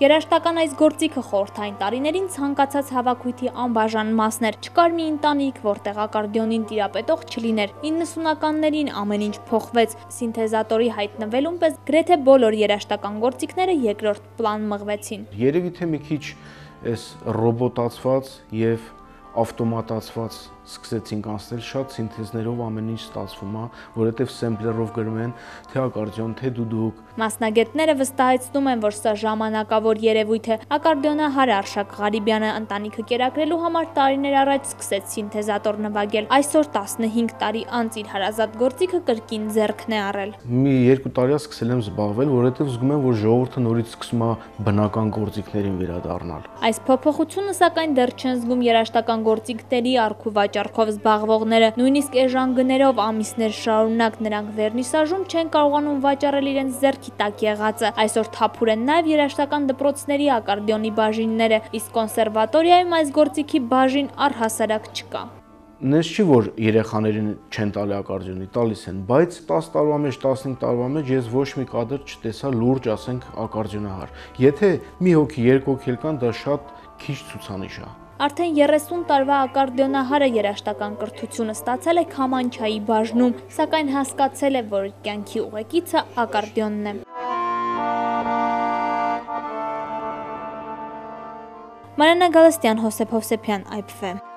Երաժշտական այս գործիքը խորհրդային տարիներին ցանկացած հավաքույթի անբաժան մասն էր։ Չկար մի ընտանիք, որտեղ ակարդեոնին տիրապետող չլիներ։ 90-ականներին ամեն ինչ փոխվեց։ Սինթեզատորի հայտնվելուն պես գրեթե բոլոր երաժշտական գործիքները երկրորդ պլան մղվեցին։ Երևի թե մի քիչ այս ռոբոտացված եւ ավտոմատացված սկսեցինք անցնել, շատ սինթեզներով ամեն ինչ ստացվում է, որովհետև սեմպլերով գրում են թե ակարդեոն, թե դուդուկ։ Մասնագետները վստահեցնում են, որ սա ժամանակավոր երևույթ է։ Ակարդեոնահար Արշակ Ղարիբյանը ընտանիքը կերակրելու համար տարիներ առաջ սկսեց սինթեզատոր նվագել։ Այսօր 15 տարի անց իր հարազատ գործիքը կրկին ձեռքն է առել։ Մի 2 տարի է սկսել եմ զբաղվել, որովհետև զգում եմ, որ ժողովուրդը նորից սկսում է բնական գործիքներին վերադառնալ։ Այս փոփոխությունը սակայն դեռ չեն զգում երաժշտական գործիքների առք ու վաճառքով զբաղվողները, նույնիսկ էժան գներով ամիսներ շարունակ նրանք վերնիսաժում չեն կարողանում վաճառել իրենց ձեռքի տակ եղածը։ Այսօր թափուր են նաև երաժշտական դպրոցների ակարդեոնի բաժինները, իսկ կոնսերվատորիայում այս գործիքի բաժին առհասարակ չկա։ Նես չի, որ երեխաներին չեն տալի ակարդեոնի, տալիս են, բայց 10 տարվա մեջ, 15 տարվա մեջ ես ոչ մի կադր չտեսա լուրջ, ասենք, ակարդեոնահար։ Եթե մի հոգի, երկու հոգի կան, դա շատ քիչ ցուցանիշ է։ Արդեն 30 տարվա ակարդեոնահարը երաժշտական կրթությունը ստացել է Քամանչայի բաժնում, սակայն հասկացել է, որ կյանքի ուղեկիցը ակարդեոնն է։ Մարիաննա Գալստյան, Հովսեփ Հովսեփյան, IPFM։